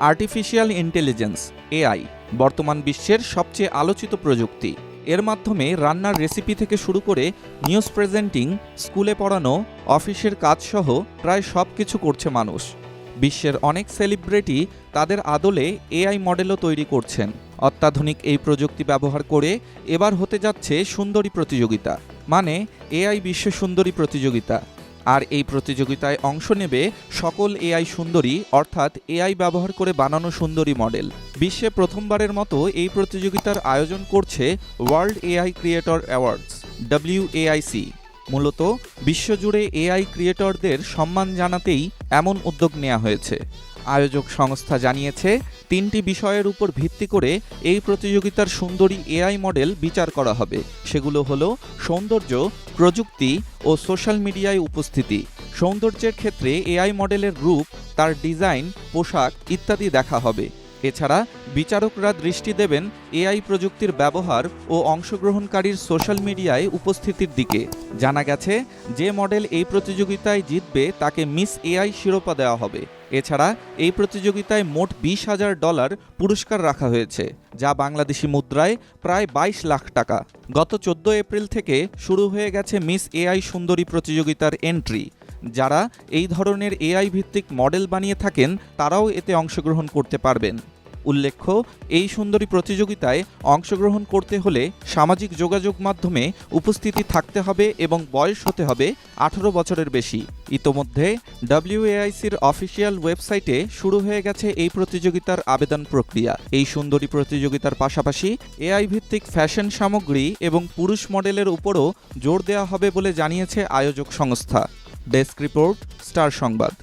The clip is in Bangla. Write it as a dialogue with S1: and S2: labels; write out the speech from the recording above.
S1: আর্টিফিশিয়াল ইন্টেলিজেন্স এআই বর্তমান বিশ্বের সবচেয়ে আলোচিত প্রযুক্তি। এর মাধ্যমে রান্নার রেসিপি থেকে শুরু করে নিউজ প্রেজেন্টিং, স্কুলে পড়ানো, অফিসের কাজসহ প্রায় সব কিছু করছে মানুষ। বিশ্বের অনেক সেলিব্রিটি তাদের আদলে এআই মডেলও তৈরি করছেন। অত্যাধুনিক এই প্রযুক্তি ব্যবহার করে এবার হতে যাচ্ছে সুন্দরী প্রতিযোগিতা, মানে এআই বিশ্ব সুন্দরী প্রতিযোগিতা। আর এই প্রতিযোগিতায় অংশ নেবে সকল এআই সুন্দরী, অর্থাৎ এআই ব্যবহার করে বানানো সুন্দরী মডেল। বিশ্বে প্রথমবারের মতো এই প্রতিযোগিতার আয়োজন করছে world AI creator awards WAIC। মূলত বিশ্বজুড়ে এআই ক্রিয়েটরদের সম্মান জানাতেই এমন উদ্যোগ নেওয়া হয়েছে। আয়োজক সংস্থা জানিয়েছে, 3টি বিষয়ের উপর ভিত্তি করে এই প্রতিযোগিতার সুন্দরী এআই মডেল বিচার করা হবে। সেগুলো হলো সৌন্দর্য, প্রযুক্তি ও সোশ্যাল মিডিয়ায় উপস্থিতি। সৌন্দর্যের ক্ষেত্রে এআই মডেলের রূপ, তার ডিজাইন, পোশাক ইত্যাদি দেখা হবে। এছাড়া বিচারকরা দৃষ্টি দেবেন এআই প্রযুক্তির ব্যবহার ও অংশগ্রহণকারীর সোশ্যাল মিডিয়ায় উপস্থিতির দিকে। জানা গেছে, যে মডেল এই প্রতিযোগিতায় জিতবে তাকে মিস এআই শিরোপা দেওয়া হবে। এছাড়া এই প্রতিযোগিতায় মোট $20,000 পুরস্কার রাখা হয়েছে, যা বাংলাদেশি মুদ্রায় প্রায় 22 লাখ টাকা। গত 14 এপ্রিল থেকে শুরু হয়ে গেছে মিস এআই সুন্দরী প্রতিযোগিতার এন্ট্রি। যারা এই ধরনের এআই ভিত্তিক মডেল বানিয়ে থাকেন তারাও এতে অংশগ্রহণ করতে পারবেন। উল্লেখ্য, এই সুন্দরী প্রতিযোগিতায় অংশগ্রহণ করতে হলে সামাজিক যোগাযোগ মাধ্যমে উপস্থিতি থাকতে হবে এবং বয়স হতে হবে 18 বছরের বেশি। ইতোমধ্যে WAICর অফিসিয়াল ওয়েবসাইটে শুরু হয়ে গেছে এই প্রতিযোগিতার আবেদন প্রক্রিয়া। এই সুন্দরী প্রতিযোগিতার পাশাপাশি এআই ভিত্তিক ফ্যাশন সামগ্রী এবং পুরুষ মডেলের উপরও জোর দেওয়া হবে বলে জানিয়েছে আয়োজক সংস্থা। ডেস্ক রিপোর্ট, স্টার সংবাদ।